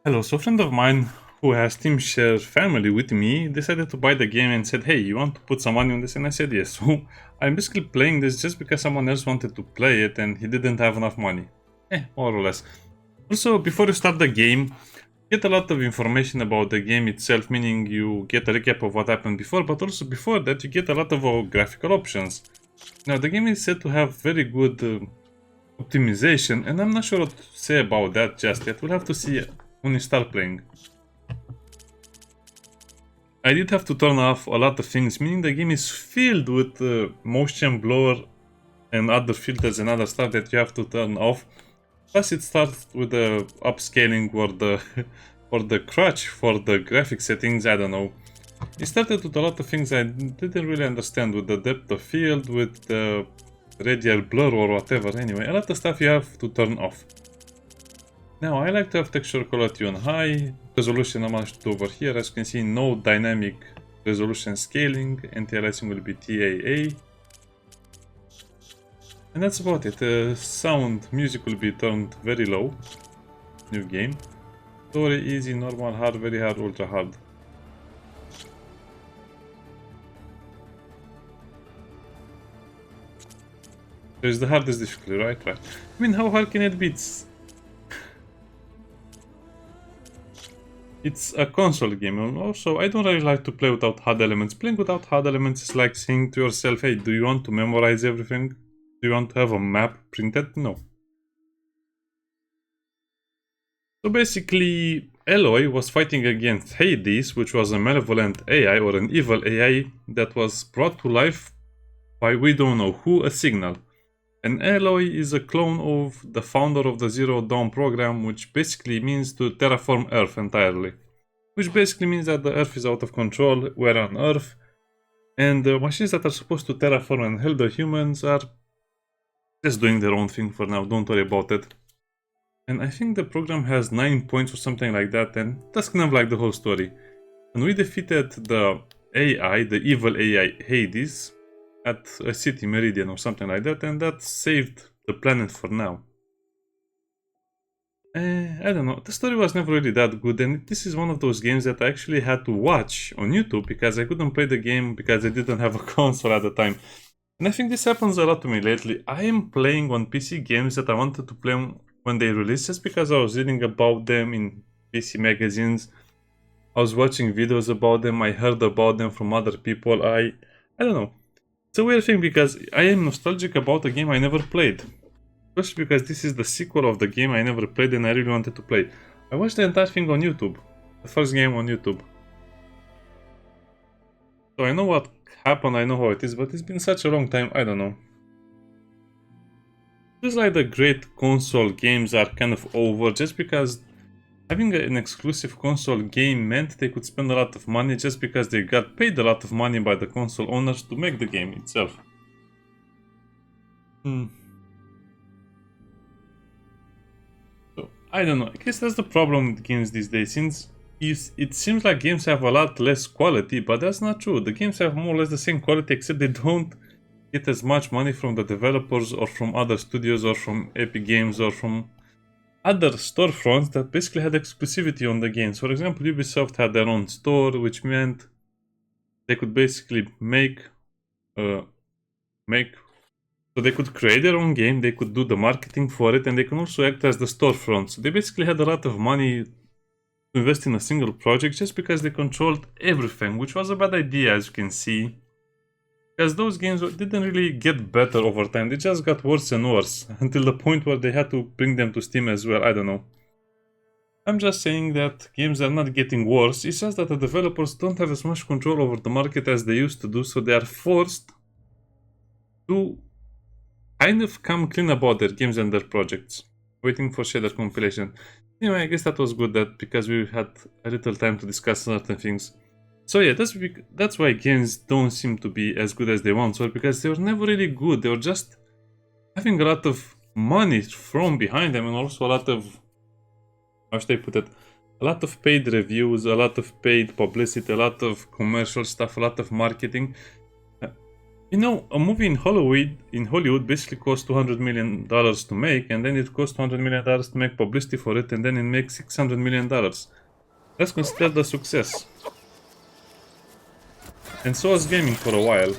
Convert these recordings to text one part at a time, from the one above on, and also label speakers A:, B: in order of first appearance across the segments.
A: Hello, so a friend of mine who has TeamShare family with me decided to buy the game and said, hey, you want to put some money on this? And I said yes. So I'm basically playing this just because someone else wanted to play it and he didn't have enough money. More or less. Also, before you start the game, get a lot of information about the game itself, meaning you get a recap of what happened before, but also before that you get a lot of graphical options. Now the game is said to have very good optimization, and I'm not sure what to say about that just yet. We'll have to see when you start playing. I did have to turn off a lot of things, meaning the game is filled with motion blur and other filters and other stuff that you have to turn off. Plus it starts with the upscaling or the or the crutch for the graphic settings, I don't know. It started with a lot of things I didn't really understand, with the depth of field, with the radial blur or whatever. Anyway, a lot of stuff you have to turn off. Now I like to have texture quality on high, resolution I managed to do over here. As you can see, no dynamic resolution scaling, anti-aliasing will be TAA. And that's about it. Sound, music will be turned very low. New game. Story, easy, normal, hard, very hard, ultra hard. So it's the hardest difficulty, right? I mean, how hard can it be? It's a console game, and also I don't really like to play without HUD elements. Playing without HUD elements is like saying to yourself, hey, do you want to memorize everything? Do you want to have a map printed? No. So basically, Eloy was fighting against Hades, which was a malevolent AI or an evil AI that was brought to life by we don't know who, a signal. And Eloy is a clone of the founder of the Zero Dawn program, which basically means to terraform Earth entirely. Which basically means that the Earth is out of control, we're on Earth, and the machines that are supposed to terraform and help the humans are just doing their own thing for now, don't worry about it. And I think the program has 9 points or something like that, and that's kind of like the whole story. And we defeated the AI, the evil AI Hades, at a city, Meridian or something like that, and that saved the planet for now. I don't know, the story was never really that good, and this is one of those games that I actually had to watch on YouTube because I couldn't play the game because I didn't have a console at the time. And I think this happens a lot to me lately. I am playing on PC games that I wanted to play when they released just because I was reading about them in PC magazines. I was watching videos about them, I heard about them from other people. I don't know. It's a weird thing because I am nostalgic about a game I never played. Especially because this is the sequel of the game I never played and I really wanted to play. I watched the entire thing on YouTube. The first game on YouTube. So I know what happened, I know how it is, but it's been such a long time, I don't know. Feels like the great console games are kind of over just because having an exclusive console game meant they could spend a lot of money just because they got paid a lot of money by the console owners to make the game itself. So, I don't know, I guess that's the problem with games these days, since it seems like games have a lot less quality, but that's not true. The games have more or less the same quality, except they don't get as much money from the developers or from other studios or from Epic Games or from other storefronts that basically had exclusivity on the games. For example, Ubisoft had their own store, which meant they could basically so they could create their own game, they could do the marketing for it, and they can also act as the storefront. So they basically had a lot of money to invest in a single project just because they controlled everything, which was a bad idea, as you can see. Because those games didn't really get better over time, they just got worse and worse, until the point where they had to bring them to Steam as well, I don't know. I'm just saying that games are not getting worse, it's just that the developers don't have as much control over the market as they used to do, so they are forced to kind of come clean about their games and their projects. Waiting for shader compilation. Anyway, I guess that was good that because we had a little time to discuss certain things. So yeah, that's why games don't seem to be as good as they once were, because they were never really good. They were just having a lot of money thrown behind them and also a lot of, how should I put it, a lot of paid reviews, a lot of paid publicity, a lot of commercial stuff, a lot of marketing. You know, a movie in Hollywood basically costs $200 million to make, and then it costs $200 million to make publicity for it, and then it makes $600 million. That's considered a success. And so was gaming for a while.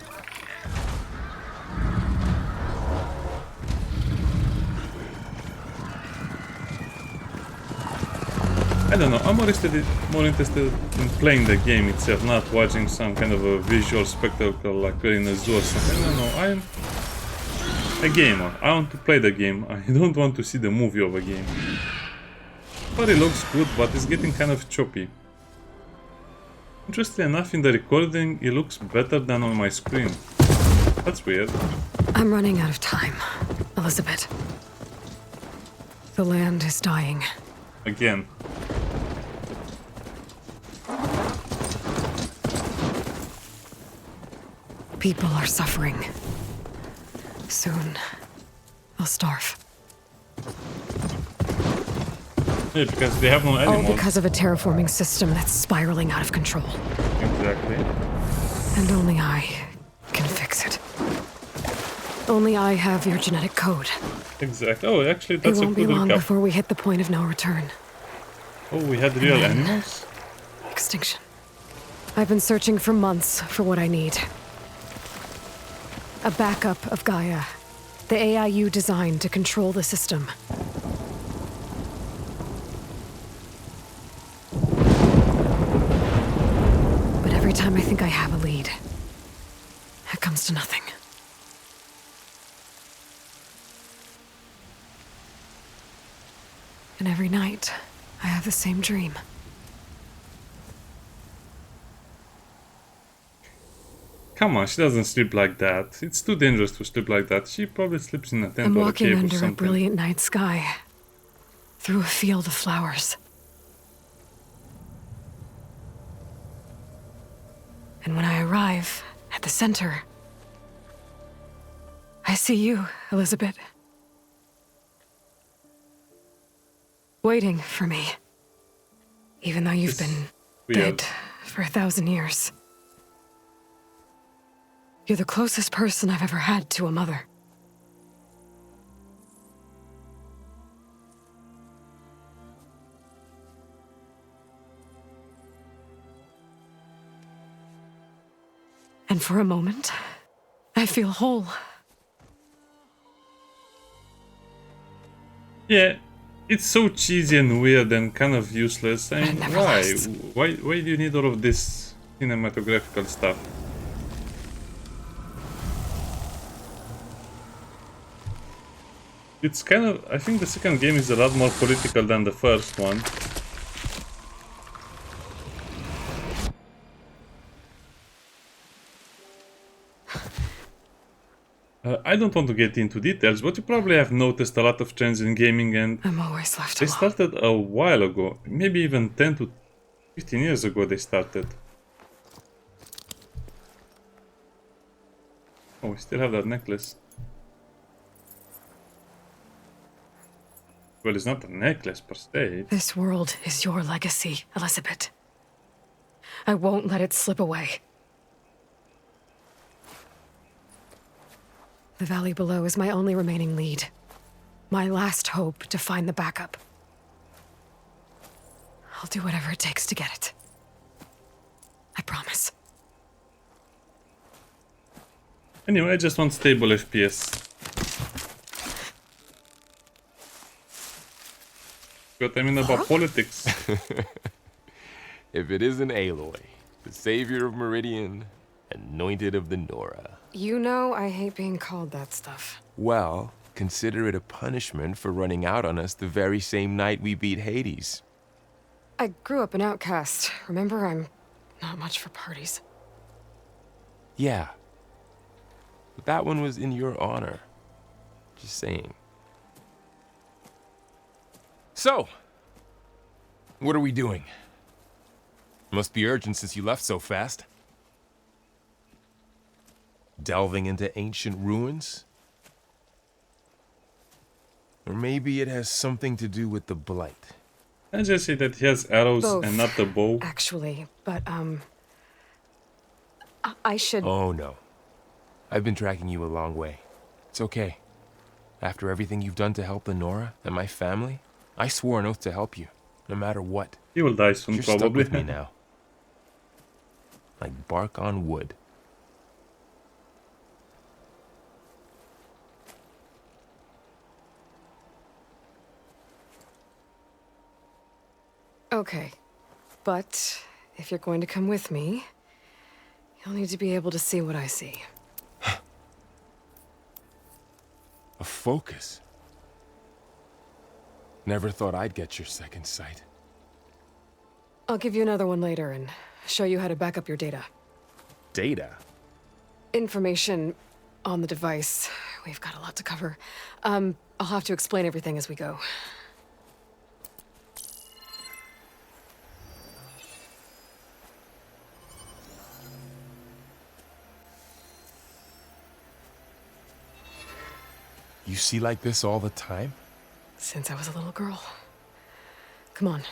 A: I don't know, I'm more interested in playing the game itself, not watching some kind of a visual spectacle like we're in a zoo or something. I don't know, I'm a gamer. I want to play the game. I don't want to see the movie of a game. But it looks good, but it's getting kind of choppy. Interestingly enough, in the recording, it looks better than on my screen. That's weird.
B: I'm running out of time, Elizabeth. The land is dying.
A: Again.
B: People are suffering. Soon, they'll starve.
A: Yeah, because they have no animals.
B: All because of a terraforming system that's spiraling out of control.
A: Exactly.
B: And only I can fix it. Only I have your genetic code.
A: Exactly. Oh, actually, that's a
B: It won't
A: good
B: be long
A: recap.
B: before we hit the point of no return.
A: Oh, we had real animals?
B: Extinction. I've been searching for months for what I need. A backup of Gaia. The AIU designed to control the system. But every time I think I have a lead, it comes to nothing. And every night, I have the same dream.
A: Come on, she doesn't sleep like that. It's too dangerous to sleep like that. She probably sleeps in a tent
B: I'm
A: or a
B: walking
A: cave or
B: under a
A: something.
B: brilliant night sky, through a field of flowers. And when I arrive at the center, I see you, Elizabeth. Waiting for me. Even though you've been
A: weird.
B: dead for 1,000 years. You're the closest person I've ever had to a mother. And for a moment, I feel whole.
A: Yeah, it's so cheesy and weird and kind of useless. I mean,
B: never
A: why?
B: lasts.
A: Why do you need all of this cinematographical stuff? It's kind of... I think the second game is a lot more political than the first one. I don't want to get into details, but you probably have noticed a lot of trends in gaming, and
B: I'm always left
A: they
B: alone.
A: started a while ago. Maybe even 10 to 15 years ago they started. Oh, we still have that necklace. Well, it's not a necklace per se.
B: This world is your legacy, Elizabeth. I won't let it slip away. The valley below is my only remaining lead. My last hope to find the backup. I'll do whatever it takes to get it. I promise.
A: Anyway, I just want stable FPS. What I mean about politics.
C: If it isn't Aloy, the savior of Meridian, anointed of the Nora.
B: You know I hate being called that stuff.
C: Well, consider it a punishment for running out on us the very same night we beat Hades.
B: I grew up an outcast. Remember, I'm not much for parties.
C: Yeah. But that one was in your honor. Just saying. So, what are we doing? Must be urgent since you left so fast. Delving into ancient ruins? Or maybe it has something to do with the Blight.
A: I just say that he has arrows
B: Both,
A: and not the bow.
B: actually, but I should...
C: Oh no. I've been tracking you a long way. It's okay. After everything you've done to help Lenora and my family, I swore an oath to help you, no matter what.
A: He will die soon,
C: You're stuck
A: probably.
C: with me now. Like bark on wood.
B: Okay. But if you're going to come with me, you'll need to be able to see what I see.
C: A focus. Never thought I'd get your second sight.
B: I'll give you another one later and show you how to back up your data.
C: Data?
B: Information on the device. We've got a lot to cover. I'll have to explain everything as we go.
C: You see like this all the time?
B: Since I was a little girl. Come on.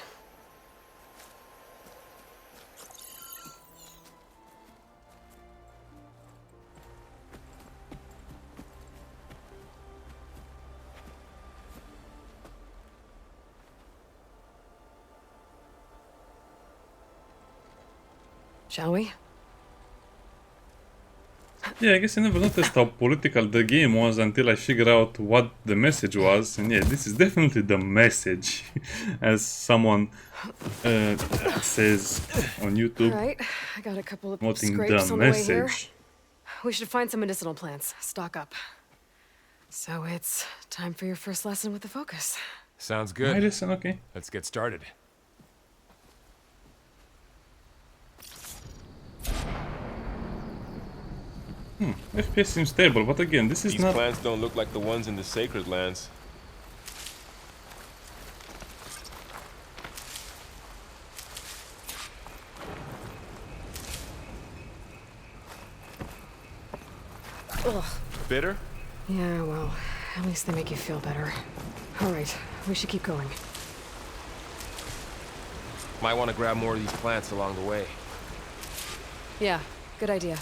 B: Shall we?
A: Yeah, I guess I never noticed how political the game was until I figured out what the message was. And yeah, this is definitely the message, as someone says on YouTube.
B: All right, I got a couple of
A: Promoting
B: scrapes
A: the
B: on the way here.
A: message.
B: We should find some medicinal plants. Stock up. So it's time for your first lesson with the focus.
C: Sounds
A: I
C: good.
A: listen, okay.
C: Let's get started.
A: FPS seems stable, but again, this is
C: These
A: not...
C: plants don't look like the ones in the sacred lands.
B: Ugh.
C: Bitter?
B: Yeah, well, at least they make you feel better. All right, we should keep going.
C: Might want to grab more of these plants along the way.
B: Yeah, good idea.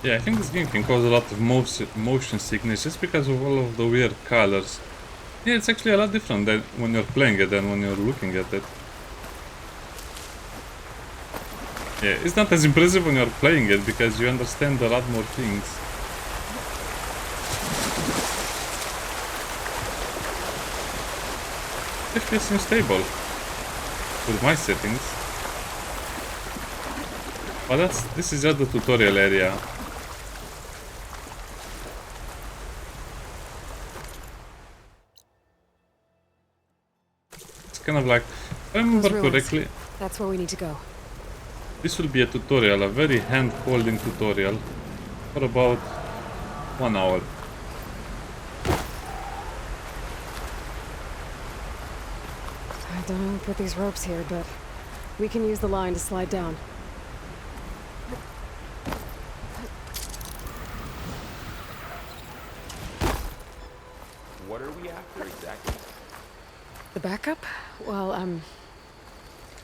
A: Yeah, I think this game can cause a lot of motion sickness just because of all of the weird colors. Yeah, it's actually a lot different than when you're playing it than when you're looking at it. Yeah, it's not as impressive when you're playing it because you understand a lot more things. FPS seems stable with my settings. But this is just the tutorial area. It's kind of like, if I remember
B: Those ruins.
A: correctly,
B: That's where we need to go.
A: this will be a tutorial, a very hand-holding tutorial for about 1 hour.
B: I don't know who put these ropes here, but we can use the line to slide down.
C: What are we after exactly?
B: The backup? Well,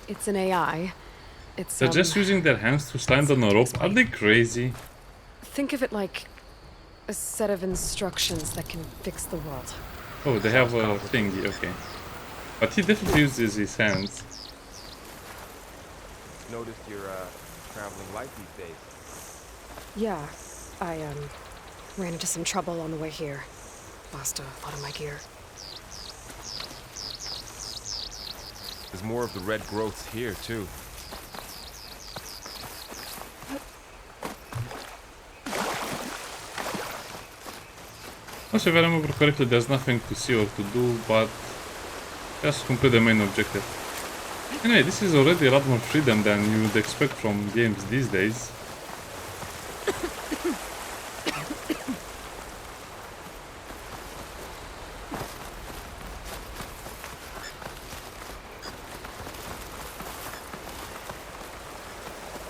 B: it's an AI. It's,
A: They're just using their hands to slide on a rope. Are they crazy?
B: think of it like a set of instructions that can fix the world.
A: Oh, they have a thingy, okay. But he definitely uses his hands.
C: Noticed you're traveling light these days.
B: Yeah, I, ran into some trouble on the way here. Lost a lot of my gear.
C: There's more of the red growths here, too.
A: Also, if I remember correctly, there's nothing to see or to do, but just complete the main objective. Anyway, this is already a lot more freedom than you would expect from games these days.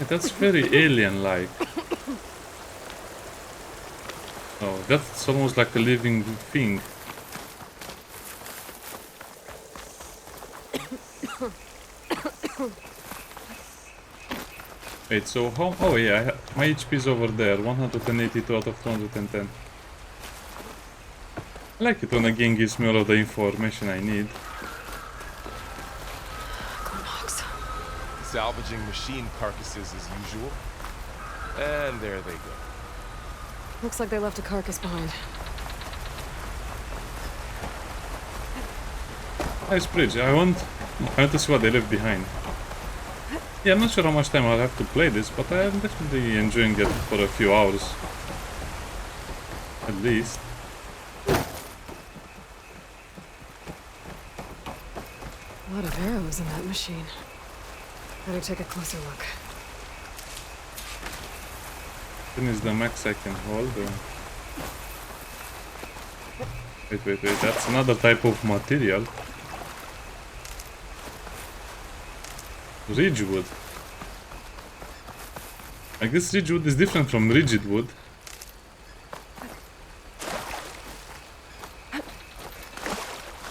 A: That's very alien-like. Oh, that's almost like a living thing. Wait, so how... Oh yeah, my HP is over there. 182 out of 210. I like it when a game gives me all of the information I need.
C: Salvaging machine carcasses as usual. And there they go.
B: Looks like they left a carcass behind.
A: Nice bridge. I want to see what they left behind. Yeah, I'm not sure how much time I'll have to play this, but I am definitely enjoying it for a few hours. At least.
B: A lot of arrows in that machine. Better take a closer look.
A: Then is the max I can hold. Wait. That's another type of material. Ridgewood. I guess ridgewood is different from rigid wood.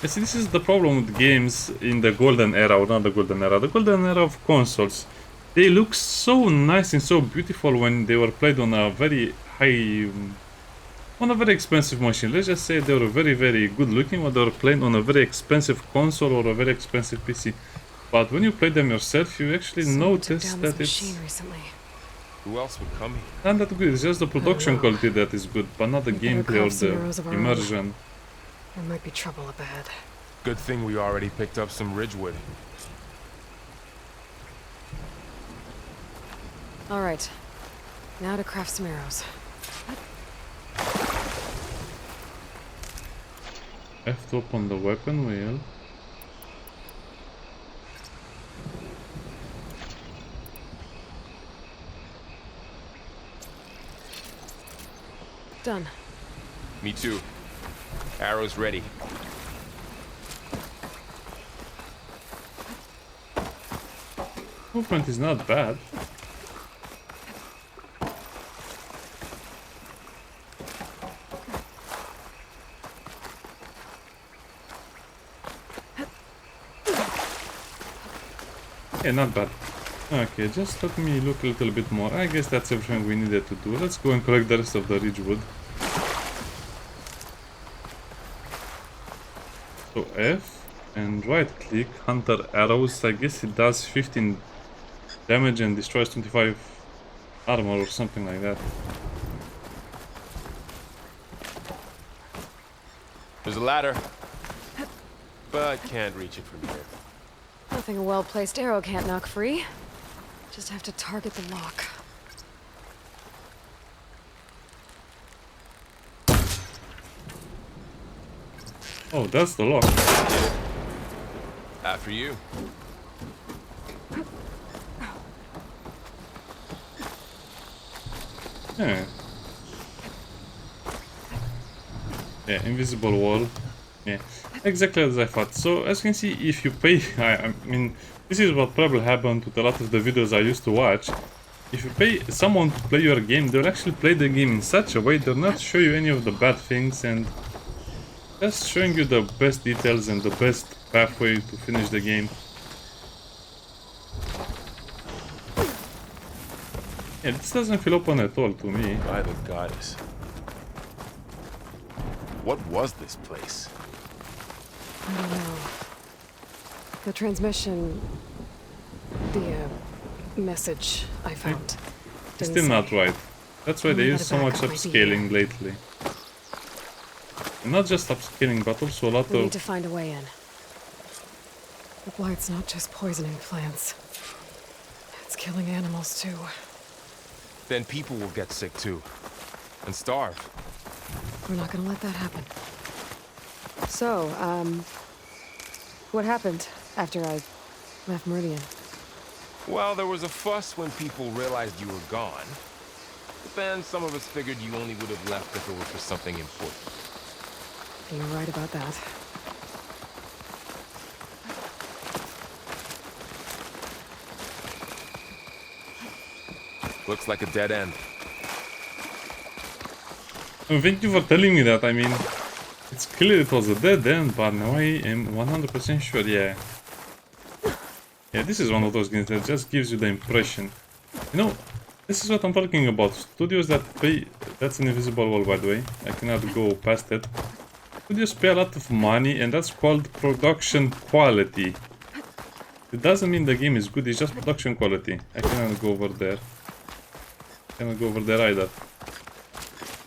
A: You see, this is the problem with games in the golden era, or not the golden era, the golden era of consoles. They look so nice and so beautiful when they were played on a very high, on a very expensive machine. Let's just say they were very, very good looking when they were played on a very expensive console or a very expensive PC. But when you play them yourself, you actually notice that it's
C: Who else would come here?
A: not that good. It's just the production quality that is good, but not the gameplay or the immersion.
B: There might be trouble up ahead.
C: Good thing we already picked up some ridgewood.
B: All right. Now to craft some arrows.
A: F to open the weapon wheel.
B: Done.
C: Me too. Arrows ready.
A: Movement is not bad. Yeah, not bad. Okay, just let me look a little bit more. I guess that's everything we needed to do. Let's go and collect the rest of the ridgewood. So F and right click, hunter arrows. I guess it does 15 damage and destroys 25 armor or something like that.
C: There's a ladder, but can't reach it from here.
B: Nothing a well-placed arrow can't knock free. Just have to target the lock.
A: Oh, that's the lock.
C: After you.
A: Yeah. Yeah, invisible wall. Yeah, exactly as I thought. So, as you can see, if you pay... I mean, this is what probably happened with a lot of the videos I used to watch. If you pay someone to play your game, they'll actually play the game in such a way they'll not show you any of the bad things and just showing you the best details and the best pathway to finish the game. Yeah, this doesn't feel open at all to me.
C: By the goddess. What was this place?
B: I don't know. The transmission... the, message I found.
A: It's still not right. That's why they use so much upscaling lately. And not just upscaling, but also a lot
B: We need
A: of...
B: to find a way in. The blight's not just poisoning plants. It's killing animals too.
C: Then people will get sick too. And starve.
B: We're not gonna let that happen. So, what happened after I left Meridian?
C: Well, there was a fuss when people realized you were gone. But then some of us figured you only would have left if it were for something important.
B: You're right about that.
C: Looks like a dead end.
A: Thank you for telling me that. I mean, it's clear it was a dead end, but now I am 100% sure, yeah. Yeah, this is one of those games that just gives you the impression. You know, this is what I'm talking about. Studios that pay... That's an invisible wall, by the way. I cannot go past it. Studios pay a lot of money, and that's called production quality. It doesn't mean the game is good, it's just production quality. I cannot go over there. Cannot go over there either.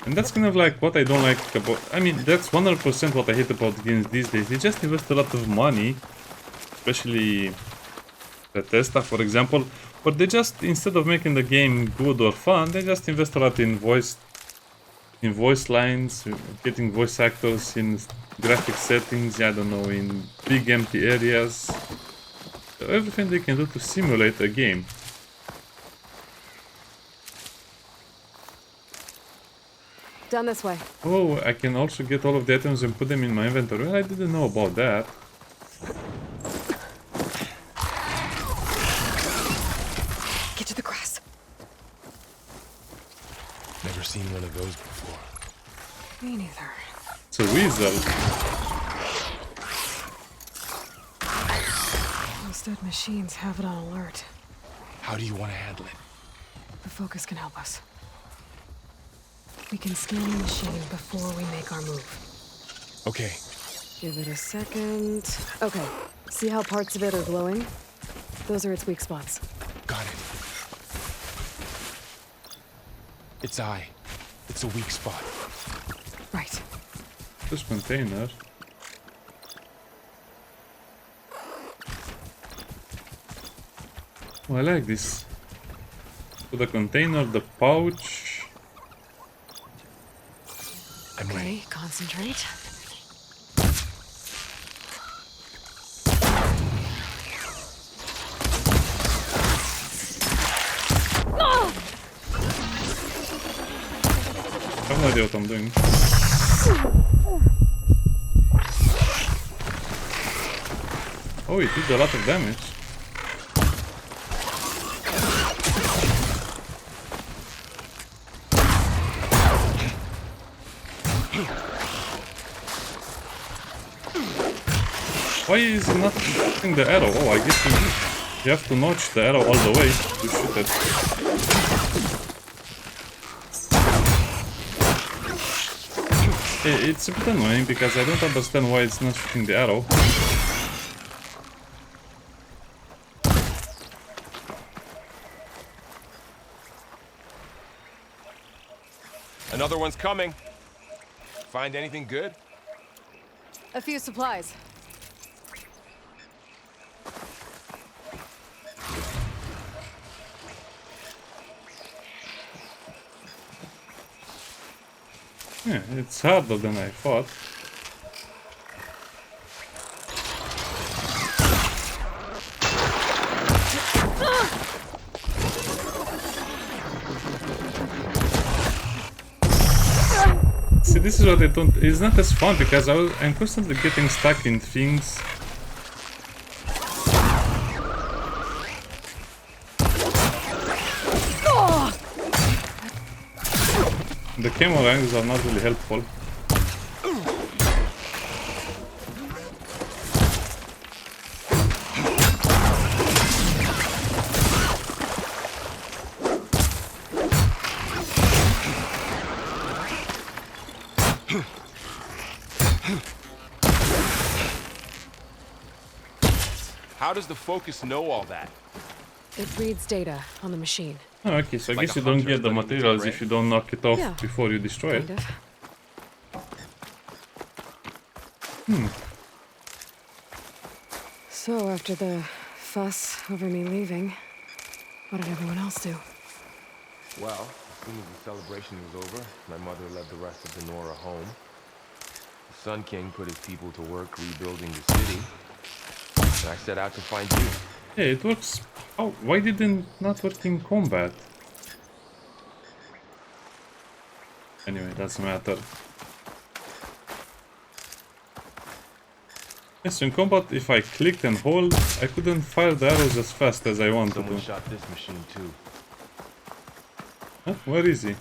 A: And that's kind of like what I don't like about... I mean, that's 100% what I hate about games these days. They just invest a lot of money, especially Bethesda, for example, but they just, instead of making the game good or fun, they just invest a lot in voice lines, getting voice actors, in graphic settings, I don't know, in big empty areas. So everything they can do to simulate a game.
B: Down this way.
A: Oh, I can also get all of the items and put them in my inventory. Well, I didn't know about that.
B: Get to the grass.
C: Never seen one of those before.
B: Me neither.
A: It's a weasel.
B: Those dead machines have it on alert.
C: How do you want to handle it?
B: The focus can help us. We can scan the machine before we make our move.
C: Okay.
B: Give it a second. Okay. See how parts of it are glowing? Those are its weak spots.
C: Got it. Its eye. It's a weak spot.
B: Right.
A: This container. Oh, I like this. So the container, the pouch.
C: I'm ready.
B: Okay, concentrate.
A: I have no idea what I'm doing. Oh, it did a lot of damage. Why is it not shooting the arrow? Oh, I guess you have to notch the arrow all the way to shoot it. It's a bit annoying because I don't understand why it's not shooting the arrow.
C: Another one's coming. Find anything good?
B: A few supplies.
A: Yeah, it's harder than I thought. See, this is what I don't... It's not as fun because I'm constantly getting stuck in things. The camera angles are not really helpful.
C: How does the focus know all that?
B: It reads data on the machine.
A: Oh, okay, so I
C: Like
A: guess
C: a
A: you don't
C: hunter
A: get the
C: looking to
A: materials
C: prey?
A: if you don't knock it off
B: Yeah.
A: before you destroy it.
B: Kind of. So, after the fuss over me leaving, what did everyone else do?
C: Well, as soon as the celebration was over, my mother led the rest of the Nora home. The Sun King put his people to work rebuilding the city, and I set out to find you.
A: Yeah, it works. Oh, why didn't not work in combat? Anyway, doesn't matter. Yes, in combat, if I clicked and hold, I couldn't fire the arrows as fast as I wanted
C: Someone
A: to.
C: shot this machine too.
A: Huh? Where is he?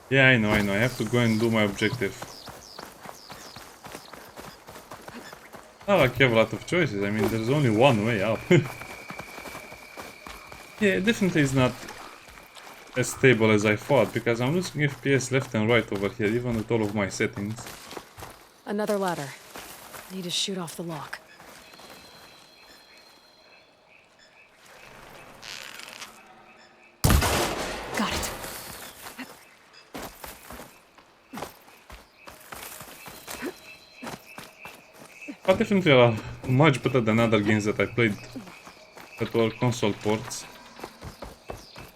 A: Yeah, I know. I have to go and do my objective. Not like you have a lot of choices. I mean, there's only one way up. Yeah, it definitely is not as stable as I thought, because I'm losing FPS left and right over here, even with all of my settings.
B: Another ladder. Need to shoot off the lock. Got it.
A: But definitely much better than other games that I played that were console ports.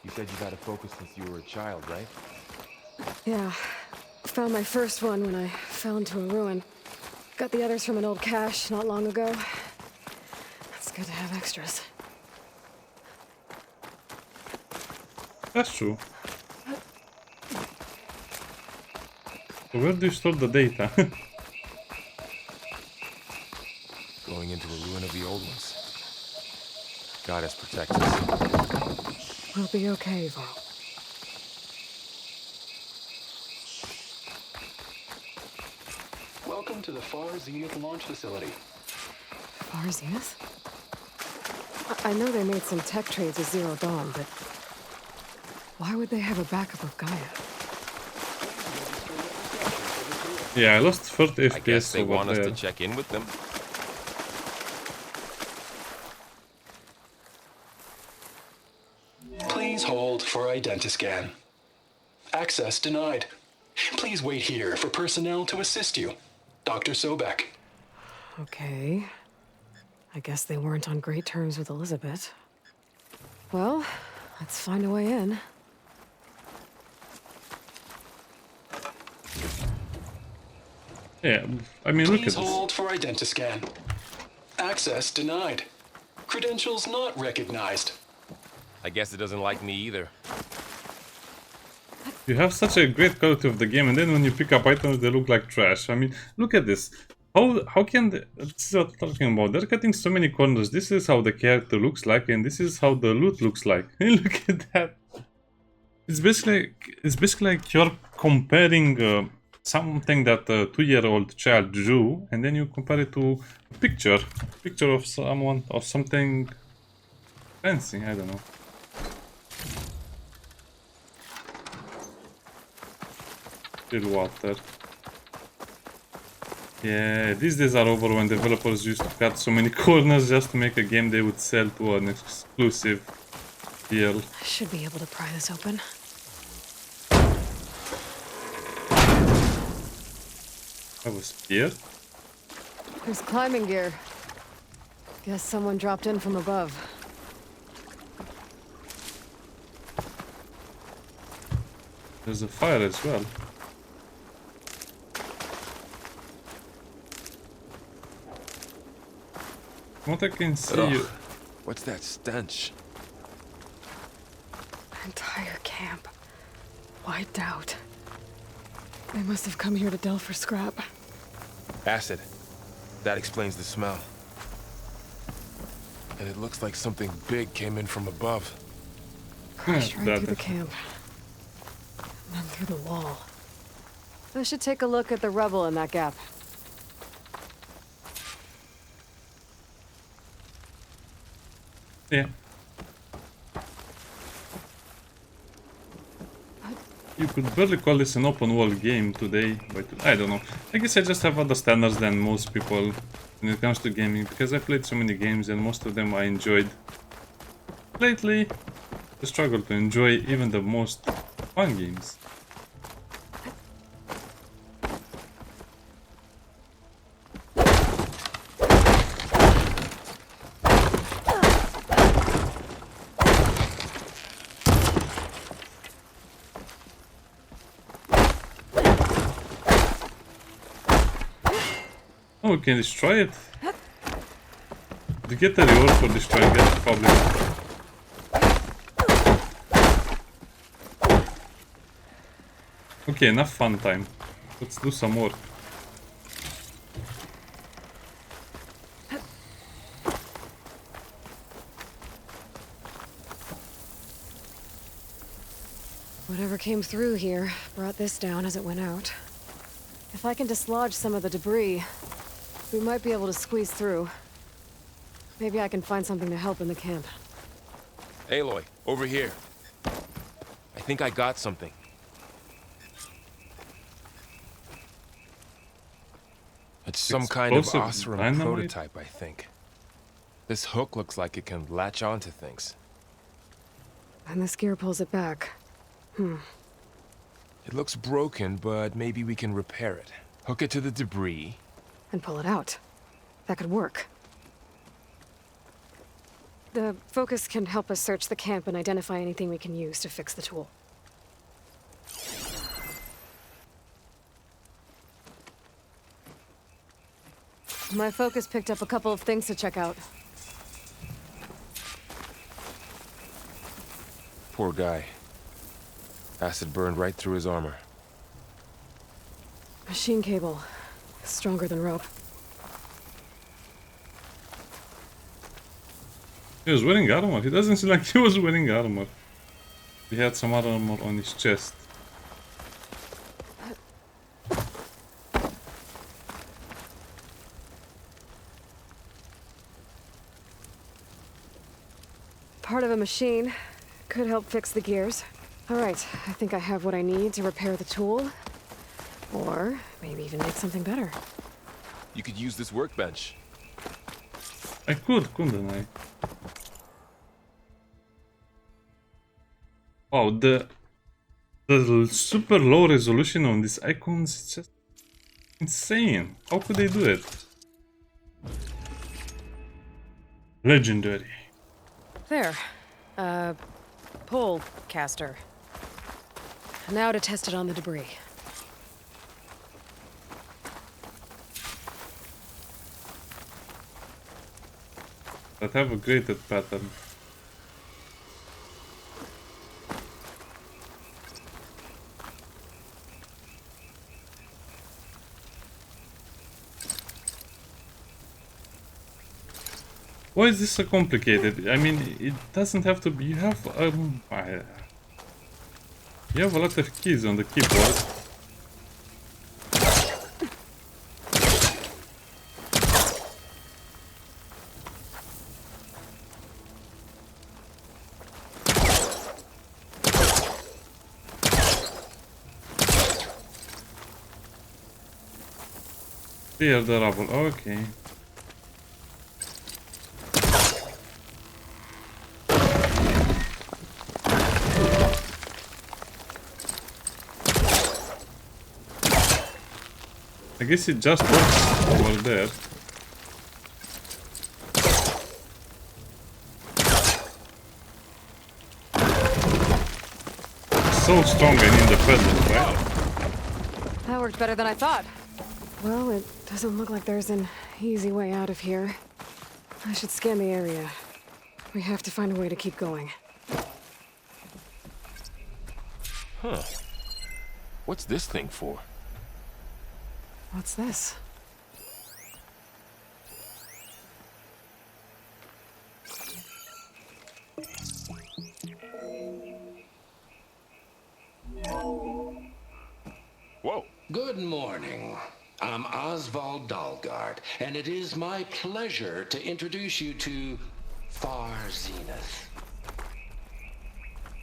C: You said you've had a focus since you were a child, right?
B: Yeah. Found my first one when I fell into a ruin. Got the others from an old cache not long ago. It's good to have extras.
A: That's true. So where do you store the data?
C: Going into a ruin of the old ones. Goddess protect us.
B: We'll be okay, Vo.
D: Welcome to the FAR Zenith launch facility.
B: FAR Zenith? I know they made some tech trades with Zero Dawn, but why would they have a backup of Gaia?
A: Yeah, I lost 30 FPS
C: I guess they
A: over
C: want us
A: there.
C: to check in with them.
D: Please hold for identiscan. Access denied. Please wait here for personnel to assist you. Dr. Sobek.
B: Okay. I guess they weren't on great terms with Elizabeth. Well, let's find a way in.
A: Yeah, I mean, look at
D: Please
A: this.
D: hold for identiscan. Access denied. Credentials not recognized.
C: I guess it doesn't like me either.
A: You have such a great quality of the game, and then when you pick up items, they look like trash. I mean, look at this. How can they, this is what I'm talking about. They're cutting so many corners. This is how the character looks like, and this is how the loot looks like. Look at that. It's basically like you're comparing something that a 2-year-old child drew, and then you compare it to a picture of someone or something fancy. I don't know. Still water. Yeah, these days are over when developers used to cut so many corners just to make a game they would sell to an exclusive deal.
B: I should be able to pry this open.
A: I was scared.
B: There's climbing gear. Guess someone dropped in from above.
A: There's a fire as well. What I can see
C: Ugh.
A: you.
C: What's that stench?
B: Entire camp. Wiped out. They must have come here to delve for scrap.
C: Acid. That explains the smell. And it looks like something big came in from above.
B: Crashed right
A: that
B: through the
A: is-
B: camp. And then through the wall. I should take a look at the rubble in that gap.
A: Yeah. You could barely call this an open world game today, but I don't know. I guess I just have other standards than most people when it comes to gaming, because I played so many games and most of them I enjoyed. Lately, I struggle to enjoy even the most fun games. Oh, we can destroy it. To get the reward for destroying it, probably. Okay, enough fun time. Let's do some more.
B: Whatever came through here brought this down as it went out. If I can dislodge some of the debris, we might be able to squeeze through. Maybe I can find something to help in the camp.
C: Aloy, over here. I think I got something. It's some kind of
A: Explosive
C: Osram
A: dynamite?
C: prototype, I think. This hook looks like it can latch onto things.
B: And this gear pulls it back.
C: It looks broken, but maybe we can repair it. Hook it to the debris.
B: And pull it out. That could work. The focus can help us search the camp and identify anything we can use to fix the tool. My focus picked up a couple of things to check out.
C: Poor guy. Acid burned right through his armor.
B: Machine cable. Stronger than rope.
A: He was wearing armor. He doesn't seem like he was wearing armor. He had some armor on his chest.
B: Part of a machine. Could help fix the gears. Alright, I think I have what I need to repair the tool. Or maybe even make something better.
C: You could use this workbench.
A: I could, couldn't I? Wow, the super low resolution on these icons is just insane. How could they do it? Legendary.
B: There. Pullcaster. Now to test it on the debris.
A: That have a graded pattern. Why is this so complicated? I mean, it doesn't have to be. You have you have a lot of keys on the keyboard. Clear the rubble. Okay. I guess it just works over there. So strong and independent, right?
B: That worked better than I thought. Well, it doesn't look like there's an easy way out of here. I should scan the area. We have to find a way to keep going.
C: Huh. What's this thing for?
B: What's this?
C: Whoa.
E: Good morning. I'm Oswald Dalgard, and it is my pleasure to introduce you to Far Zenith.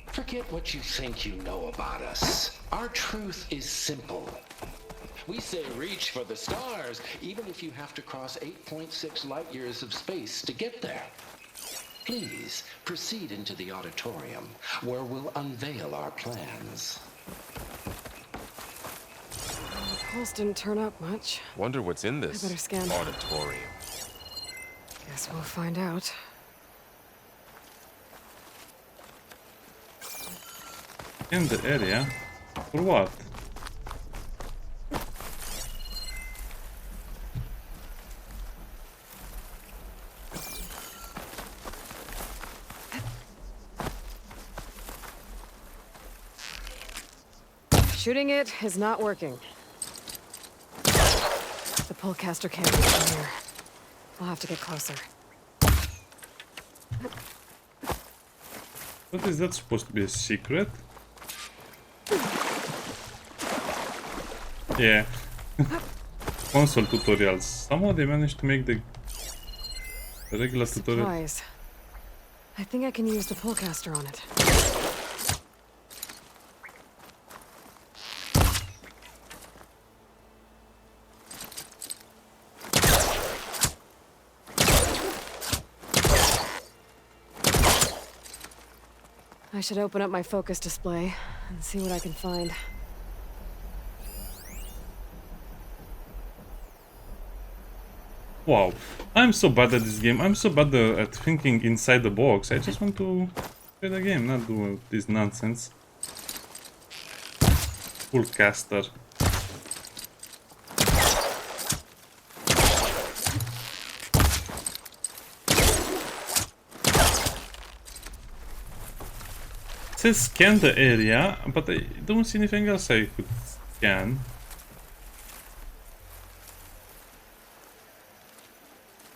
E: Forget what you think you know about us. Our truth is simple. We say reach for the stars, even if you have to cross 8.6 light years of space to get there. Please proceed into the auditorium, where we'll unveil our plans.
B: The pulse didn't turn up much.
C: Wonder what's in this
B: I better scan.
C: auditorium.
B: Guess we'll find out.
A: In the area? For what?
B: Shooting it is not working. The pullcaster can't be from here. We'll have to get closer.
A: What is that supposed to be a secret? Yeah. Console tutorials. Somehow they managed to make the regular tutorial.
B: Supplies. I think I can use the pullcaster on it. I should open up my focus display and see what I can find.
A: Wow, I'm so bad at this game. I'm so bad at thinking inside the box. I just want to play the game, not do this nonsense. Pullcaster. It says scan the area, but I don't see anything else I could scan.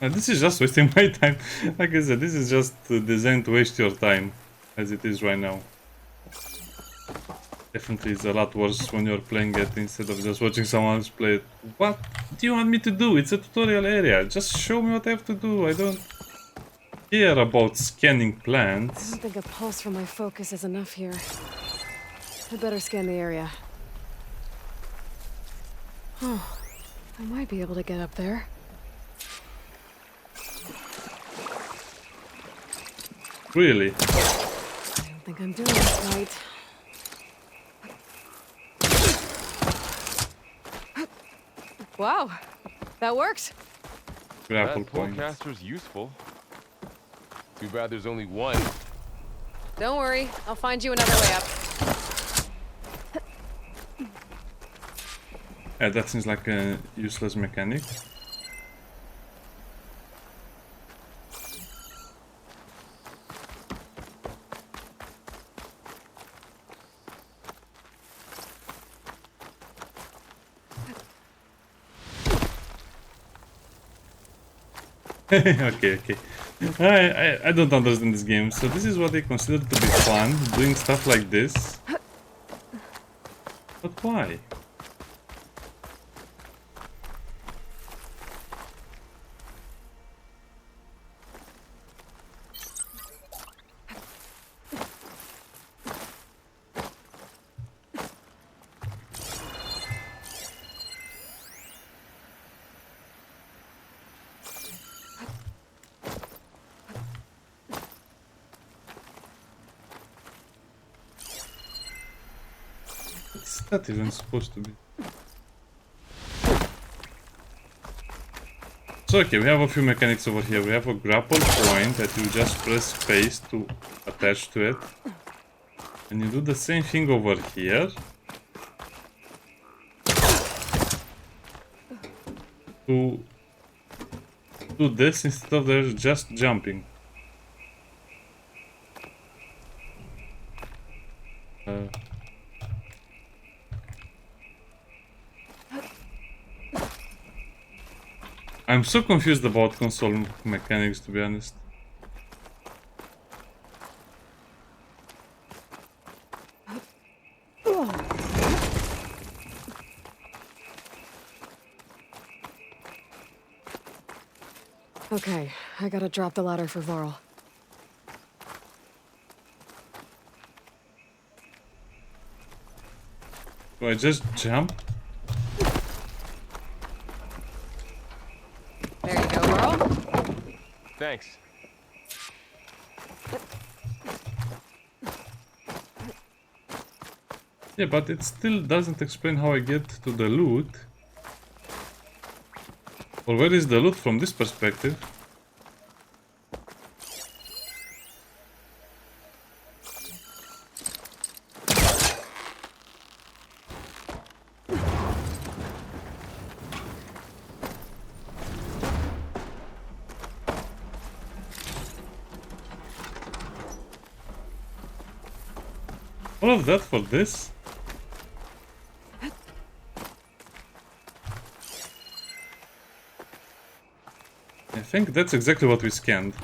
A: This is just wasting my time. Like I said, this is just designed to waste your time, as it is right now. Definitely it's a lot worse when you're playing it instead of just watching someone else play it. What do you want me to do? It's a tutorial area. Just show me what I have to do. I don't care about scanning
B: I
A: plants.
B: don't think a pulse from my focus is enough here. I better scan the area. Oh, I might be able to get up there.
A: Really?
B: I don't think I'm doing this right. Wow, that worked.
A: Grapple
C: That
A: point.
C: pullcaster's useful. Too bad there's only one.
B: Don't worry, I'll find you another way up.
A: Yeah, that seems like a useless mechanic. Okay. I don't understand this game. So this is what they consider to be fun, doing stuff like this. But why? What's that even supposed to be? So okay, we have a few mechanics over here. We have a grapple point that you just press space to attach to it. And you do the same thing over here. To do this instead of there just jumping. I'm so confused about console mechanics, to be honest.
B: Okay, I gotta drop the ladder for Varl.
A: Do I just jump?
B: There you go, Varl.
C: Thanks.
A: Yeah, but it still doesn't explain how I get to the loot. Or where is the loot from this perspective? All of that for this? I think that's exactly what we scanned.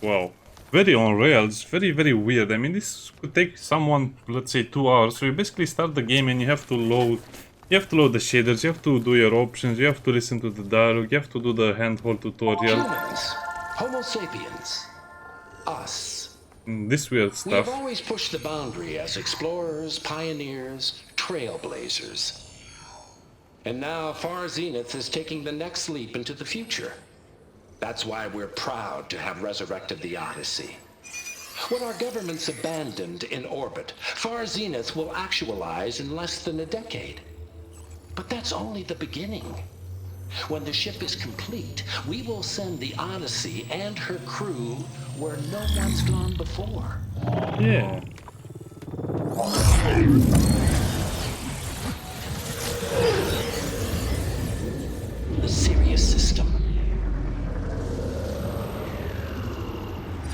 A: Wow, very on rails, very, very weird. I mean, this could take someone, let's say, 2 hours. So you basically start the game and you have to load the shaders, you have to do your options, you have to listen to the dialogue, you have to do the handhold tutorial.
E: Humans, Homo sapiens, us.
A: This weird
E: We have
A: stuff.
E: always pushed the boundary as explorers, pioneers, trailblazers. And now Far Zenith is taking the next leap into the future. That's why we're proud to have resurrected the Odyssey. What our governments abandoned in orbit, Far Zenith will actualize in less than a decade. But that's only the beginning. When the ship is complete, we will send the Odyssey and her crew where no one's gone before.
A: Yeah.
E: The Sirius system.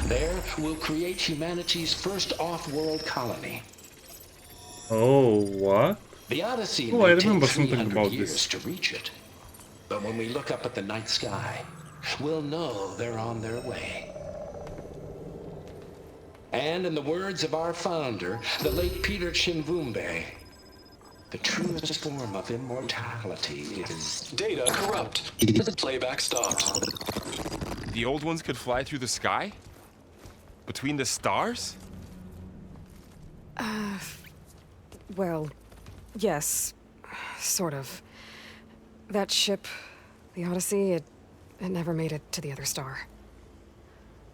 E: There, we'll create humanity's first off-world colony.
A: Oh, what?
E: The Odyssey
A: Oh, I
E: may
A: remember
E: take
A: something
E: 300
A: about
E: years
A: this.
E: to reach it. But when we look up at the night sky, we'll know they're on their way. And in the words of our founder, the late Peter Chimvumbe, the truest form of immortality is...
D: Data corrupt. Playback stopped.
C: The old ones could fly through the sky? Between the stars?
B: Well, yes, sort of. That ship, the Odyssey, it never made it to the other star.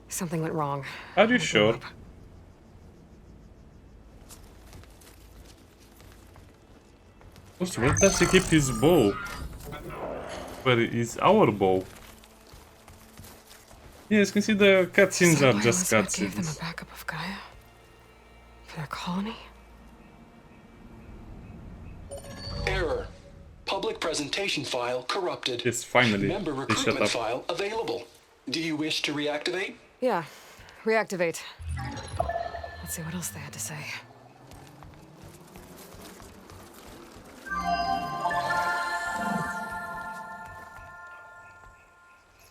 B: Something went wrong.
A: Are you sure? Also, where does he keep his bow? Where is our bow? Yes, you can see the cutscenes are just
B: Gave them a
A: cutscenes.
B: backup of Gaia for their colony.
D: Error. Public presentation file corrupted.
A: Yes, finally.
D: Member
A: They shut
D: recruitment
A: up.
D: file available. Do you wish to reactivate?
B: Yeah, reactivate. Let's see what else they had to say.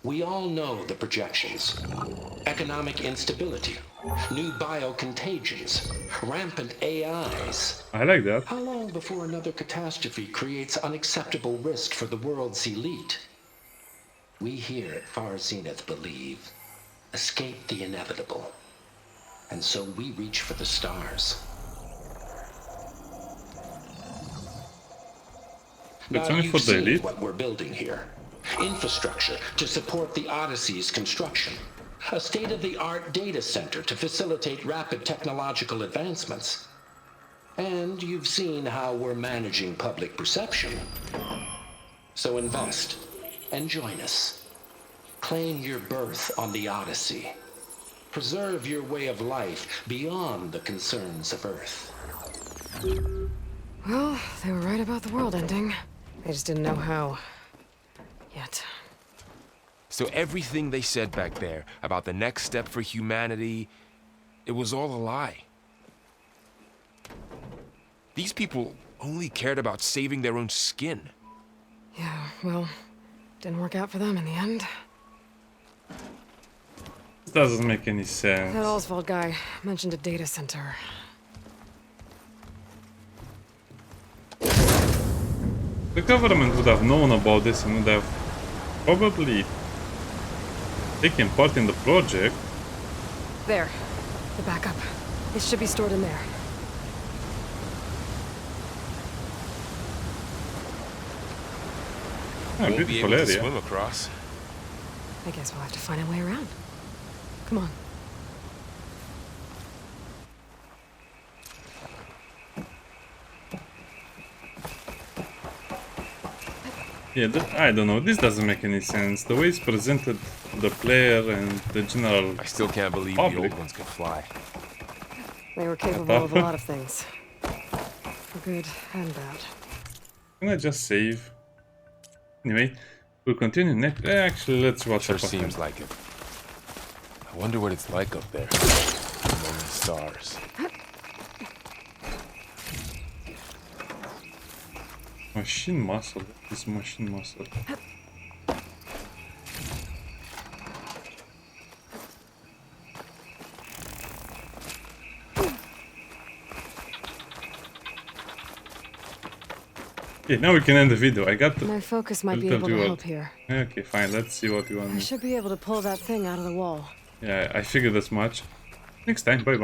E: We all know the projections. Economic instability, new biocontagions, rampant AIs.
A: I like that.
E: How long before another catastrophe creates unacceptable risk for the world's elite? We here at Far Zenith believe, escape the inevitable. And so we reach for the stars.
A: It's
E: Now
A: only for
E: you've
A: the
E: seen
A: elite.
E: what we're building here. Infrastructure to support the Odyssey's construction. A state-of-the-art data center to facilitate rapid technological advancements. And you've seen how we're managing public perception. So invest and join us. Claim your berth on the Odyssey. Preserve your way of life beyond the concerns of Earth.
B: Well, they were right about the world ending. They just didn't know how. Yet.
C: So everything they said back there about the next step for humanity, it was all a lie. These people only cared about saving their own skin.
B: Yeah, well, didn't work out for them in the end.
A: This doesn't make any sense.
B: That Oswald guy mentioned a data center.
A: The government would have known about this and would have probably taken part in the project.
B: There. The backup. It should be stored in there.
A: Ah,
C: Won't be
A: beautiful
C: able to
A: area.
C: swim across.
B: I guess we'll have to find a way around. Come on.
A: Yeah, I don't know, this doesn't make any sense. The way it's presented to the player and the general...
C: I still can't believe
A: Public.
C: the old ones could fly.
B: They were capable of a lot of things. For good and bad.
A: Can I just save? Anyway, we'll continue next. Actually, let's watch
C: Sure
A: up ahead.
C: seems like it. I wonder what it's like up there, among the stars.
A: Machine muscle. This machine muscle. Okay, now we can end the video. I got the...
B: My focus might be
A: little
B: able to
A: dual.
B: help here.
A: Okay, fine. Let's see what you
B: I
A: want.
B: should be able to pull that thing out of the wall.
A: Yeah, I figured as much. Next time. Bye-bye.